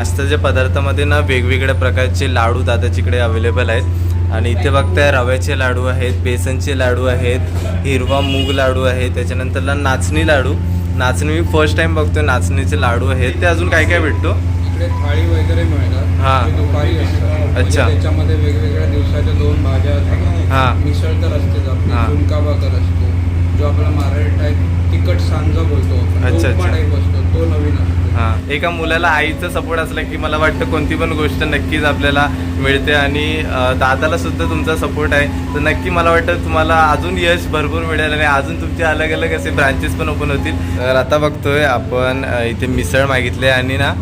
नाश्त्याच्या पदार्थामध्ये ना वेगवेगळ्या प्रकारचे लाडू दादाच्याकडे अवेलेबल आहेत. आणि इथे बघताय रव्याचे लाडू आहेत, बेसनचे लाडू आहेत, हिरवा मूग लाडू आहे, त्याच्यानंतरला नाचणी लाडू. नाचणी मी फर्स्ट टाइम बघतोय. नाचणीचे लाडू आहेत. ते अजून काय काय भेटतो इकडे थाळी वगैरे मिळतात. हां. दुपारी असतात. अच्छा. त्याच्यामध्ये वेगवेगळ्या दिवसाच्या 2 भाज्या असतात. हां. मिसळ तर असतेच आपली. हां. झुणका भाकर असतो, जो आपला मराठी टाईप तिखट सांजा बोलतो आपण. अच्छा, उपमा अच्छा. टाईप असतो, तो नवीन असतो. हां. एका मुलाला आईचा सपोर्ट असला की मला वाटतं कोणती पण गोष्ट नक्कीच आपल्याला मिळते. आणि दादाला सुद्धा तुमचा सपोर्ट आहे, तर नक्की मला वाटतं तुम्हाला अजून यश भरपूर मिळेल आणि अजून तुमचे अलग अलग असे ब्रांचेस पण ओपन होतील. तर आता बघतोय आपण इथे मिसळ मागितले आणि ना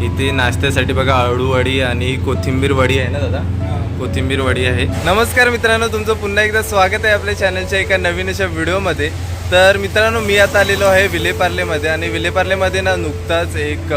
इथे नाश्त्यासाठी बघा अळू वडी आणि कोथिंबीर वडी आहे ना दादा. कोथिंबीर वडी आहे. नमस्कार मित्रांनो, तुमचं पुन्हा एकदा स्वागत आहे आपल्या चॅनलच्या एका नवीन अशा व्हिडिओमध्ये. तर मित्रांनो, मी आता आलेलो आहे विलेपार्लेमध्ये. आणि विलेपार्लेमध्ये ना नुकताच एक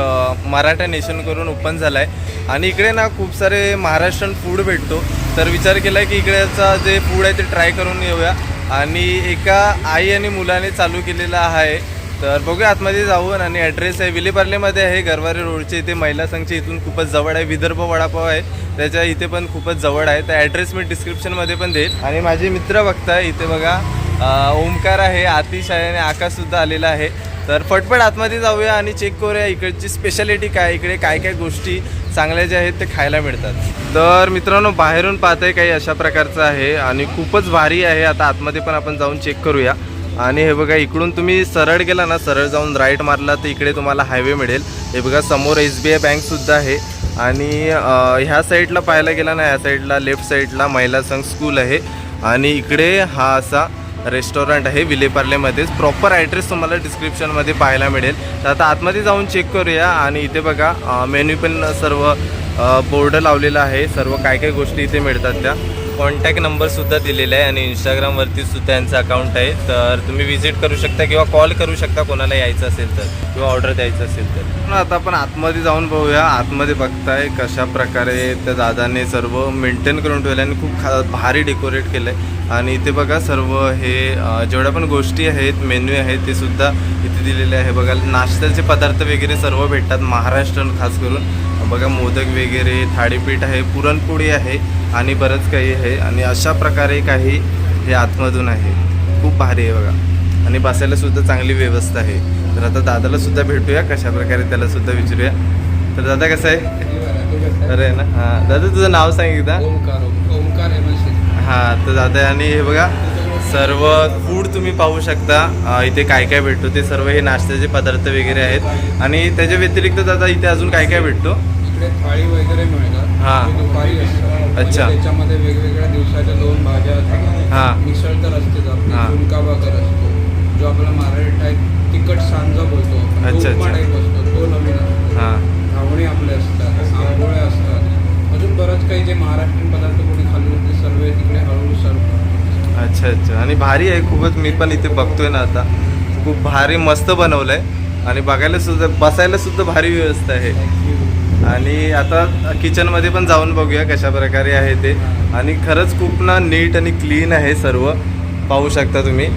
मराठा नेशन करून ओपन झाला आहे. आणि इकडे ना खूप सारे महाराष्ट्रीयन फूड भेटतो. तर विचार केला की इकडेचा जे फूड आहे ते ट्राय करून येऊया. आणि एका आई आणि मुलाने चालू केलेला आहे. तर बघूया आतमध्ये जाऊन. आणि ॲड्रेस आहे विलेपार्लेमध्ये आहे, गरवारे रोडचे इथे महिला संघच्या इथून खूपच जवळ आहे. विदर्भ वडापाव आहे त्याच्या इथे पण खूपच जवळ आहे. तर ॲड्रेस मी डिस्क्रिप्शनमध्ये पण देईल. आणि माझे मित्र बघताय इथे बघा, ओमकार आहे, आतिश आहे आणि आकाशसुद्धा आलेला आहे. तर फटफट आतमध्ये जाऊया आणि चेक करूया इकडची स्पेशालिटी काय, इकडे काय काय गोष्टी चांगल्या ज्या आहेत ते खायला मिळतात. तर मित्रांनो, बाहेरून पाहताय काही अशा प्रकारचं आहे आणि खूपच भारी आहे. आता आतमध्ये पण आपण जाऊन चेक करूया. आणि हे बघा, इकडून तुम्ही सरळ गेला ना, सरळ जाऊन राईट मारला तर इकडे तुम्हाला हायवे मिळेल. हे बघा समोर SBI बँकसुद्धा आहे. आणि ह्या साईडला पाहायला गेला ना, ह्या साईडला लेफ्ट साईडला महिला संघ स्कूल आहे. आणि इकडे हा असा रेस्टॉरंट आहे विलेपार्लेमध्येच. प्रॉपर ॲड्रेस तुम्हाला डिस्क्रिप्शनमध्ये पाहायला मिळेल. तर आता आतमध्ये जाऊन चेक करूया. आणि इथे बघा मेन्यू पण सर्व बोर्ड लावलेला आहे. सर्व काय काय गोष्टी इथे मिळतात त्या. कॉन्टॅक्ट नंबरसुद्धा दिलेला आहे आणि इंस्टाग्रामवरती सुद्धा यांचं अकाउंट आहे. तर तुम्ही व्हिजिट करू शकता किंवा कॉल करू शकता कोणाला यायचं असेल तर, किंवा ऑर्डर द्यायचं असेल तर. आता आपण आतमध्ये जाऊन बघूया. आतमध्ये बघताय कशा प्रकारे त्या दादाने सर्व मेंटेन करून ठेवलं आणि खूप भारी डेकोरेट केलं आहे. आणि इथे बघा सर्व हे जेवढ्या पण गोष्टी आहेत, मेन्यू आहेत ते सुद्धा इथे दिलेले आहे. बघा नाश्त्याचे पदार्थ वगैरे सर्व भेटतात महाराष्ट्रीयन खास करून. बघा मोदक वगैरे, थाळीपीठ आहे, पुरणपोळी आहे आणि बरंच काही आहे. आणि अशा प्रकारे काही हे आतमधून आहे. खूप भारी आहे बघा. आणि बसायला सुद्धा चांगली व्यवस्था आहे. तर आता दादाला सुद्धा भेटूया, कशा प्रकारे त्याला सुद्धा विचारूया. तर दादा कसं आहे? अरे ना. हां दादा, तुझं नाव सांग एकदा. ओमकार हां. तर दादा, आणि हे बघा सर्व फूड तुम्ही पाहू शकता इथे काय काय भेटतो ते. सर्व हे नाश्त्याचे पदार्थ वगैरे आहेत. आणि त्याच्या व्यतिरिक्त दादा इथे अजून काय काय भेटतो? इकडे थाळी वगैरे मिळतात. हां. दुपारी असतात. अच्छा. त्याच्यामध्ये वेगवेगळ्या दिवसाच्या 2 भाज्या असतात. हां. मिसळ तर असतेच आपली. हां. झुणका भाकर असतो, जो आपला मराठी टाईप तिखट सांजा बोलतो आपण. अच्छा, उपमा अच्छा. टाईप असतो, तो नवीन असतो. हां. घावणे आपले असतात, आंबोळ्या असतात. अजून बरंच काही जे महाराष्ट्रीयन पदार्थ कोणी खाल्ले ते सर्व तिकडे हळूहळू सर्व करतात. अच्छा अच्छा. आणि भारी आहे खूपच. मी पण इथे बघतोय ना आता, खूप भारी मस्त बनवलं आहे. आणि बघायला सुद्धा, बसायला सुद्धा भारी व्यवस्था आहे. आणि आता किचनमध्ये पण जाऊन बघूया कशा प्रकारे आहे ते. आणि खरंच खूप ना नीट आणि क्लीन आहे सर्व, पाहू शकता तुम्ही.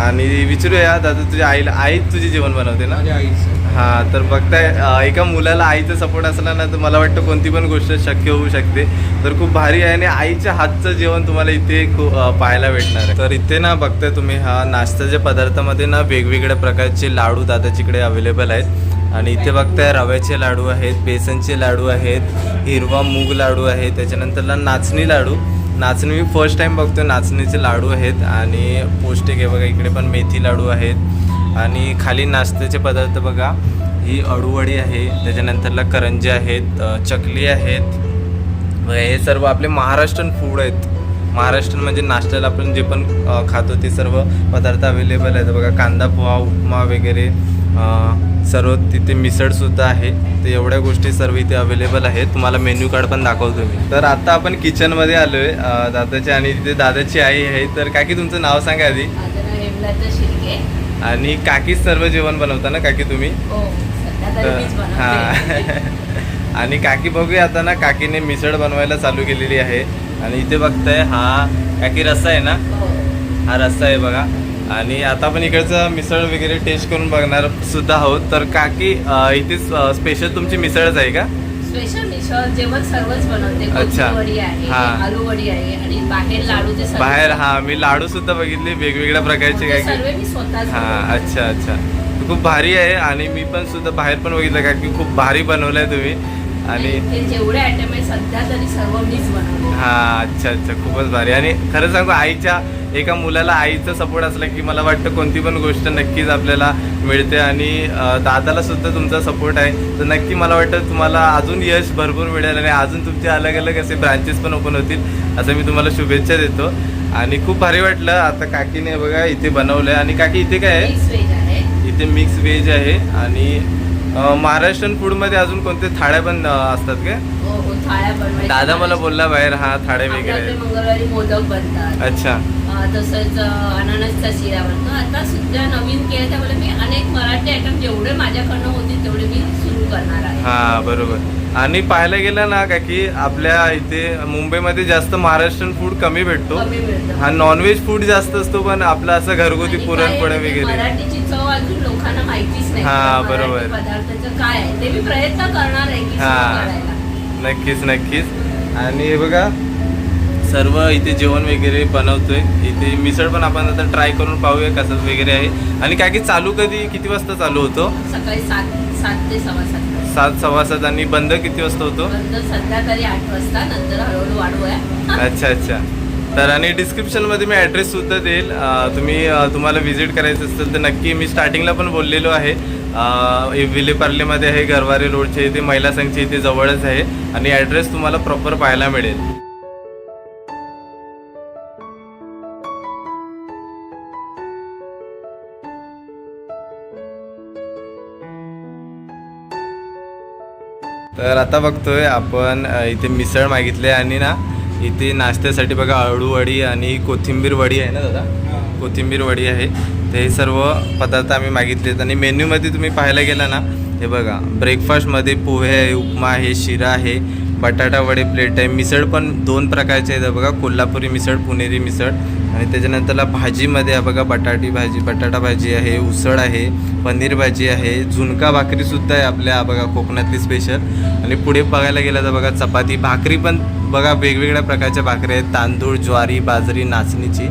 आणि विचारूया दादा, तुझ्या आई तुझी जेवण बनवते ना? माझ्या आईचं. हां. तर बघताय एका मुलाला आईचा सपोर्ट असला ना, तर मला वाटतं कोणती पण गोष्ट शक्य होऊ शकते. तर खूप भारी आहे. आणि आईच्या हातचं जेवण तुम्हाला इथे खूप पाहायला भेटणार आहे. तर इथे ना बघताय तुम्ही, हा नाश्त्याच्या पदार्थामध्ये ना वेगवेगळ्या प्रकारचे लाडू दादाच्याकडे अवेलेबल आहेत. आणि इथे बघताय रव्याचे लाडू आहेत, बेसनचे लाडू आहेत, हिरवा मूग लाडू आहे, त्याच्यानंतरला नाचणी लाडू. नाचणी मी फर्स्ट टाईम बघतोय. नाचणीचे लाडू आहेत आणि पौष्टिक आहे बघा. इकडे पण मेथी लाडू आहेत. आणि खाली नाश्त्याचे पदार्थ बघा, ही अळूवडी आहे, त्याच्यानंतरला करंजी आहेत, चकली आहेत. हे सर्व आपले महाराष्ट्रीयन फूड आहेत. महाराष्ट्रीयन म्हणजे नाश्त्याला आपण जे पण खातो ते सर्व पदार्थ अवेलेबल आहेत बघा. कांदा पोहा, उपमा वगैरे सर्व. तिथे मिसळसुद्धा आहे. तर एवढ्या गोष्टी सर्व इथे अवेलेबल आहेत. तुम्हाला मेन्यू कार्ड पण दाखवतो मी. तर आता आपण किचनमध्ये आलो आहे दादाच्या. आणि तिथे दादाची आई आहे. तर काकी तुमचं नाव सांगा आधी. आणि काकीच सर्व जेवण बनवता ना काकी तुम्ही? हां. आणि काकी बघूया आता ना, काकीने मिसळ बनवायला चालू केलेली आहे. आणि इथे बघताय हा काकी रस्सा आहे ना? हा रस्सा आहे बघा. आणि आता आपण इकडचं मिसळ वगैरे टेस्ट करून बघणार सुद्धा आहोत. तर काकी इथे स्पेशल तुमची मिसळच आहे का? स्पेशल मिसळ जेवण सर्वच बनवते. अच्छा. कोथिंबीर वडी आहे, हा. आलू वडी आहे आणि बाहेर लाडूचे सर्व बाहेर मी लाडू सुद्धा बघितले वेगवेगळ्या प्रकारचे काय सर्व मी स्वतःच बनवते. अच्छा अच्छा, खूप भारी आहे. आणि मी पण सुद्धा बाहेर पण बघितलं का की खूप भारी बनवलंय तुम्ही. आणि ते जेवढे आयटम आहे सध्या तरी सर्व मीच बनवते. अच्छा अच्छा, खूपच भारी. आणि खरं सांगू, आईच्या एका मुलाला आईचा सपोर्ट असला की मला वाटतं कोणती पण गोष्ट नक्कीच आपल्याला मिळते. आणि दादाला सुद्धा तुमचा सपोर्ट आहे तर नक्की मला वाटतं तुम्हाला अजून यश भरपूर मिळेल आणि अजून तुमचे अलग अलग असे ब्रांचेस पण ओपन होतील असं मी तुम्हाला शुभेच्छा देतो. आणि खूप भारी वाटलं. आता काकीने बघा इथे बनवलंय. आणि काकी इथे काय आहे? मिक्स व्हेज आहे. इथे मिक्स व्हेज आहे. आणि महाराष्ट्रीयन फूडमध्ये अजून कोणते थाळ्या पण असतात काय? हो हो, थाळ्या बनवायच्या. दादा मला बोलला बाहेर थाळ्या वगैरे आपल्याकडे आहेत. मंगळवारी मोदक बनतात. अच्छा. तसंच अननसचा शिरा बनतो. आता सुद्धा नवीन केलं त्यामुळे मी अनेक मराठी आयटम जेवढे माझ्याकडनं होतील तेवढे मी सुरू करणार आहे. बरोबर. आणि पाहायला गेलं ना का की आपल्या इथे मुंबईमध्ये जास्त महाराष्ट्रीयन फूड कमी भेटतो. कमी मिळतं. नॉनव्हेज फूड जास्त असतो पण आपलं असं घरगुती आणि पुरणपोळ्या काय आहे, वगैरे. मराठीची चव अजून लोकांना माहितीच नाही. मराठी बरोबर. पदार्थाचं काय आहे ते मी प्रयत्न करणार आहे की सुरू करायला. नक्कीच नक्कीच. आणि हे बघा सर्व इथे जेवण वगैरे बनवतोय. इथे मिसळ पण आपण आता ट्राय करून पाहूया कसं वगैरे आहे. आणि काय की चालू किती वाजता चालू होतो? सकाळी 7 ते 7:15. 7, 7:15. आणि बंद किती वाजता होतो? बंद संध्याकाळी 8 वाजता, नंतर हळूहळू वाढवूया. अच्छा अच्छा. तर आणि डिस्क्रिप्शनमध्ये मी ॲड्रेस सुद्धा देईल. तुम्हाला व्हिजिट करायचं असेल तर नक्की. मी स्टार्टिंगला पण बोललेलो आहे. विलेपार्लेमध्ये आहे, गरवारे रोडच्या इथे, महिला संघच्या इथे जवळच आहे. आणि ॲड्रेस तुम्हाला प्रॉपर पाहायला मिळेल. तर आता बघतोय आपण इथे मिसळ मागितले. आणि ना इथे नाश्त्यासाठी बघा अळूवडी आणि कोथिंबीर वडी आहे ना दादा? कोथिंबीर वडी आहे. ते हे सर्व पदार्थ आम्ही मागितलेत. आणि मेन्यूमध्ये तुम्ही पाहायला गेला ना, हे बघा ब्रेकफास्टमध्ये पोहे आहे, उपमा आहे, शिरा आहे, बटाटा वडे प्लेट आहे. मिसळ पण 2 प्रकारचे आहेत बघा, कोल्हापुरी मिसळ, पुणेरी मिसळ. आणि त्याच्यानंतरला भाजीमध्ये आहे बघा बटाटा भाजी आहे, उसळ आहे, पनीर भाजी आहे, झुणका भाकरीसुद्धा आहे आपल्या बघा कोकणातली स्पेशल. आणि पुढे बघायला गेलं तर बघा चपाती भाकरी पण बघा वेगवेगळ्या प्रकारच्या भाकरी आहेत, तांदूळ, ज्वारी, बाजरी, नाचणीची.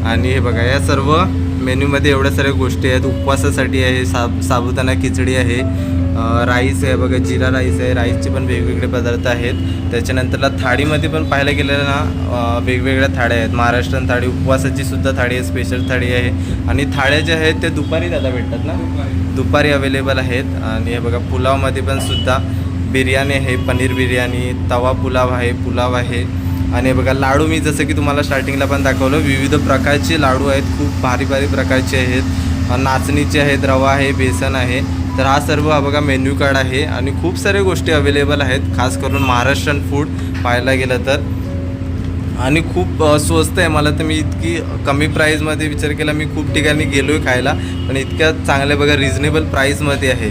आणि हे बघा या सर्व मेन्यूमध्ये एवढ्या साऱ्या गोष्टी आहेत. उपवासासाठी आहे साबुदाणा खिचडी आहे, राईस आहे बघा, जिरा राईस आहे, राईसचे पण वेगवेगळे पदार्थ आहेत. त्याच्यानंतरला थाळीमध्ये पण पाहायला गेलं ना वेगवेगळ्या थाळ्या आहेत. महाराष्ट्रीयन थाळी, उपवासाची सुद्धा थाळी आहे, स्पेशल थाळी आहे. आणि थाळ्या ज्या आहेत त्या दुपारी दादा भेटतात ना, दुपारी अवेलेबल आहेत. आणि हे बघा पुलावमध्ये पण सुद्धा बिर्याणी आहे, पनीर बिर्याणी, तवा पुलाव आहे. आणि बघा लाडू मी जसं की तुम्हाला स्टार्टिंगला पण दाखवलं, विविध प्रकारचे लाडू आहेत, खूप भारी प्रकारचे आहेत. नाचणीचे आहेत, रवा आहे, बेसन आहे. तर हा सर्व बघा मेन्यू कार्ड आहे. आणि खूप साऱ्या गोष्टी अवेलेबल आहेत, खास करून महाराष्ट्रीयन फूड पाहायला गेलं तर. आणि खूप स्वस्त आहे. मला तर मी इतकी कमी प्राईजमध्ये विचार केला, मी खूप ठिकाणी गेलो आहे खायला, पण इतक्या चांगल्या बघा रिजनेबल प्राईजमध्ये आहे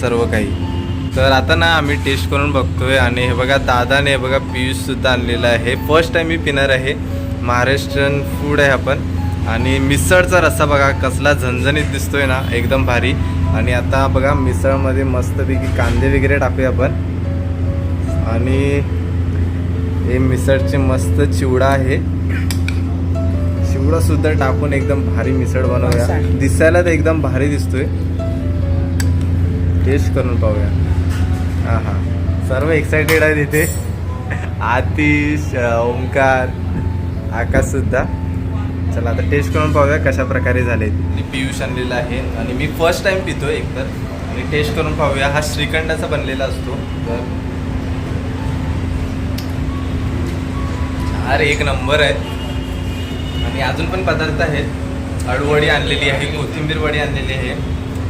सर्व काही. तर आता ना आम्ही टेस्ट करून बघतोय. आणि हे बघा दादाने बघा पियूषसुद्धा आणलेलं आहे. फर्स्ट टाईम मी पिणार आहे. महाराष्ट्रीयन फूड आहे आपण. आणि मिसळचा रस्सा बघा कसला झणझणीत दिसतोय ना, एकदम भारी. आणि आता बघा मिसळमध्ये मस्तपैकी कांदे वगैरे टाकूया आपण. आणि हे मिसळचे मस्त चिवडा आहे, चिवडासुद्धा टाकून एकदम भारी मिसळ बनवूया. दिसायला तर एकदम भारी दिसतोय. टेस्ट करून पाहूया. सर्व एक्सायटेड आहेत इथे. आतिश, ओमकार, आकाशसुद्धा. चला आता टेस्ट करून पाहूया कशा प्रकारे झाले. पियुष आणलेला आहे आणि मी फर्स्ट टाइम पितोय एकतर. आणि टेस्ट करून पाहूया. हा श्रीखंडाचा बनलेला असतो. तर अरे एक नंबर आहे. आणि अजून पण पदार्थ आहेत. अळूवडी आणलेली आहे, कोथिंबीर वडी आणलेली आहे,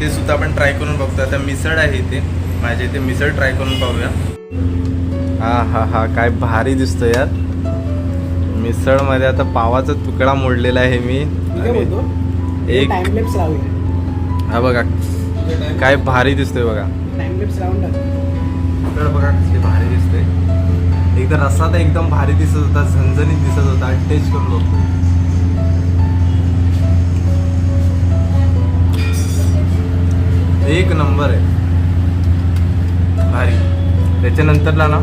ते सुद्धा आपण ट्राय करून बघतो. आता मिसळ आहे इथे, माझ्या इथे मिसळ ट्राय करून पाहूया. हा काय भारी दिसतो यार. मिसळमध्ये आता पावाचा तुकडा मोडलेला आहे मी. एक हा बघा काय भारी दिसतोय बघा. बघा कसली भारी दिसतोय. एकदा रस्सा तर एकदम भारी दिसत होता, झणझणीत दिसत होता. टेस्ट करून बघतो. एक नंबर आहे, भारी. त्याच्यानंतरला ना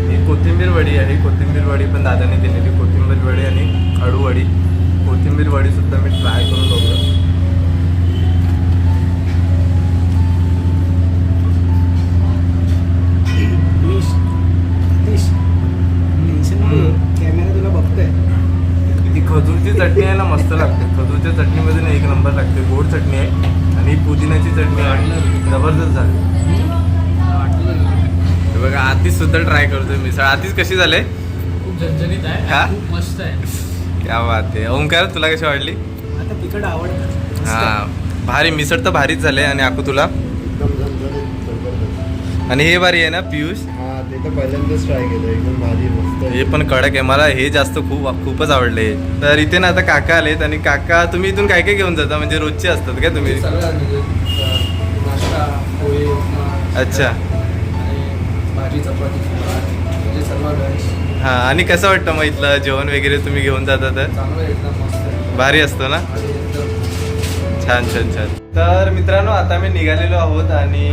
ही कोथिंबीर वडी आहे. कोथिंबीर वडी पण दादाने दिलेली. कोथिंबीर वडी आणि अळू वडी. कोथिंबीर वडी सुद्धा मी ट्राय करून बघतो. कॅमेरा तुला बघतोय. ती खजूरची चटणी आहे ना, मस्त लागते. खजूरच्या चटणीमध्ये ना एक नंबर लागते. गोड चटणी आहे आणि पुदिन्याची चटणी आहे, जबरदस्त झाली. हे बघा आतीश सुद्धा ट्राय करतोय मिसळ. आतीश कशी झाले? खूप झणझणीत आहे, हा? खूप मस्त आहे. क्या बात आहे. ओंकार तुला कशी वाटली? आता तिकट आवडतं. हा भारी, मिसळ तर भारीच झाले. आणि आकू तुला? आणि हे भारी आहे ना पियुष? ते तर पहिल्यांदाच ट्राय केलं, एकदम भारी मस्त. हे पण कडक आहे. मला हे जास्त खूपच आवडले. तर इथे ना आता काका आलेत. आणि काका तुम्ही इथून काय काय घेऊन जाता? म्हणजे रोजचे असतात काय तुम्ही? सगळं नाश्ता, पोहे, उपमा, अच्छा. आणि भाजी, चपाती, म्हणजे सर्व लंच. हा आणि कसं वाटतं मग इथलं जेवण वगैरे तुम्ही घेऊन जाता तर? चांगलं एकदम मस्त आहे. भारी असतो ना? आणि एकदम छान छान छान. तर मित्रांनो आता मी निघालेलो आहोत आणि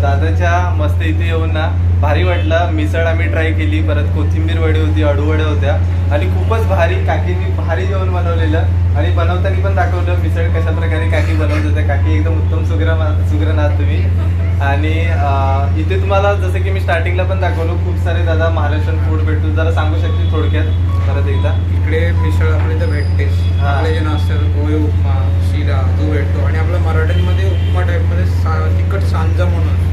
दादाच्या मस्त इथे येऊन ना भारी वाटलं. मिसळ आम्ही ट्राय केली, परत कोथिंबीर वडी होती, अळू वड्या होत्या आणि खूपच भारी. काकींनी भारी जेवण बनवलेलं आणि बनवताना पण दाखवलं मिसळ कशा प्रकारे काकी बनवत होत्या. काकी एकदम उत्तम सुग्रण आहात तुम्ही. आणि इथे तुम्हाला जसं की मी स्टार्टिंगला पण दाखवलं, खूप सारे दादा महाराष्ट्रीयन फूड भेटतो. जरा सांगू शकते थोडक्यात परत एकदा? इकडे मिसळ आपल्या इथं भेटतेच. हा. आपले जे नाश्त्यात पोहे, उपमा, शिरा तो भेटतो. आणि आपल्या मराठ्यांमध्ये उपमा टाईपमध्ये तिखट सांजा म्हणून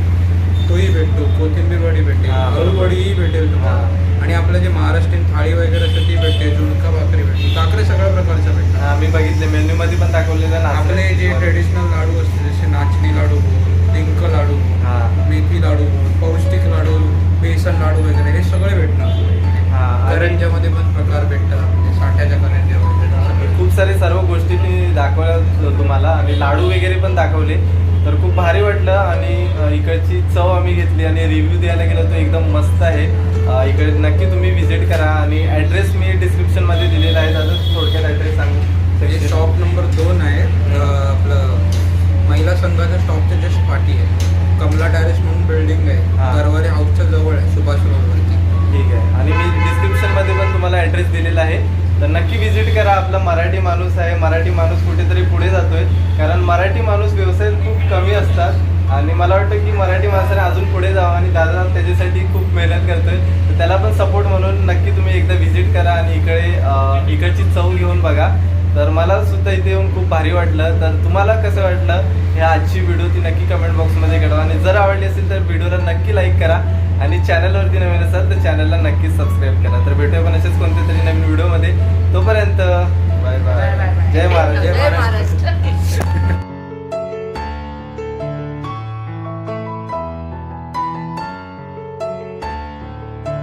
तोही भेटतो. कोथिंबीर वडी भेटेल, हा, अळू वडीही भेटेल तुम्हाला. आणि आपलं जे महाराष्ट्रीयन थाळी वगैरे असते ती भेटते. झुणका भाकरी भेटते, काकडे सगळ्या प्रकारच्या भेटतात. हा मी बघितले मेन्यूमध्ये पण दाखवलेलं ना आपले जे ट्रेडिशनल लाडू असते जसे नाचणी लाडू, डिंक लाडू, हा. मेथी लाडू, पौष्टिक लाडू, बेसन लाडू वगैरे हे सगळे भेटणार. हा आणि करंज्यामध्ये पण प्रकार भेटतात, म्हणजे साठ्याच्या करंज्या वगैरे. खूप सारे सर्व गोष्टी मी दाखवल्या तुम्हाला आणि लाडू वगैरे पण दाखवले. तर खूप भारी वाटलं आणि इकडची चव आम्ही घेतली आणि रिव्ह्यू द्यायला गेलो तो एकदम मस्त आहे. इकडे नक्की तुम्ही व्हिजिट करा आणि ॲड्रेस मी डिस्क्रिप्शनमध्ये दिलेला आहे. दादा थोडक्यात ॲड्रेस सांगू म्हणजे शकते? शॉप नंबर 2 आहे. आपलं महिला संघाच्या स्टॉपच्या जस्ट पाठी आहे. कमला टॅरेस म्हणून बिल्डिंग हा. आहे, गरवारे हाऊसच्या जवळ आहे, सुभाष रोडवरती. ठीक आहे. आणि मी डिस्क्रिप्शनमध्ये पण तुम्हाला ॲड्रेस दिलेला आहे. तर नक्की व्हिजिट करा. आपला मराठी माणूस आहे. मराठी माणूस कुठेतरी पुढे जातोय, कारण मराठी माणूस व्यवसाय खूप कमी असतात आणि मला वाटतं की मराठी माणसाने अजून पुढे जावं आणि दादा त्याच्यासाठी खूप मेहनत करतोय. तर त्याला पण सपोर्ट म्हणून नक्की तुम्ही एकदा व्हिजिट करा आणि इकडची चव घेऊन बघा. तर मला सुद्धा इथे येऊन खूप भारी वाटलं. तर तुम्हाला कसं वाटलं हे आजची व्हिडिओ ती नक्की कमेंट बॉक्समध्ये कळवा. आणि जर आवडली असेल तर व्हिडिओला नक्की लाईक करा आणि चॅनलवरती नवीन असाल तर चॅनलला नक्कीच सबस्क्राईब करा. तर भेटूया पण असेच कोणत्या तरी नवीन व्हिडिओमध्ये. तोपर्यंत बाय बाय. जय महाराष्ट्र. जय महाराष्ट्र.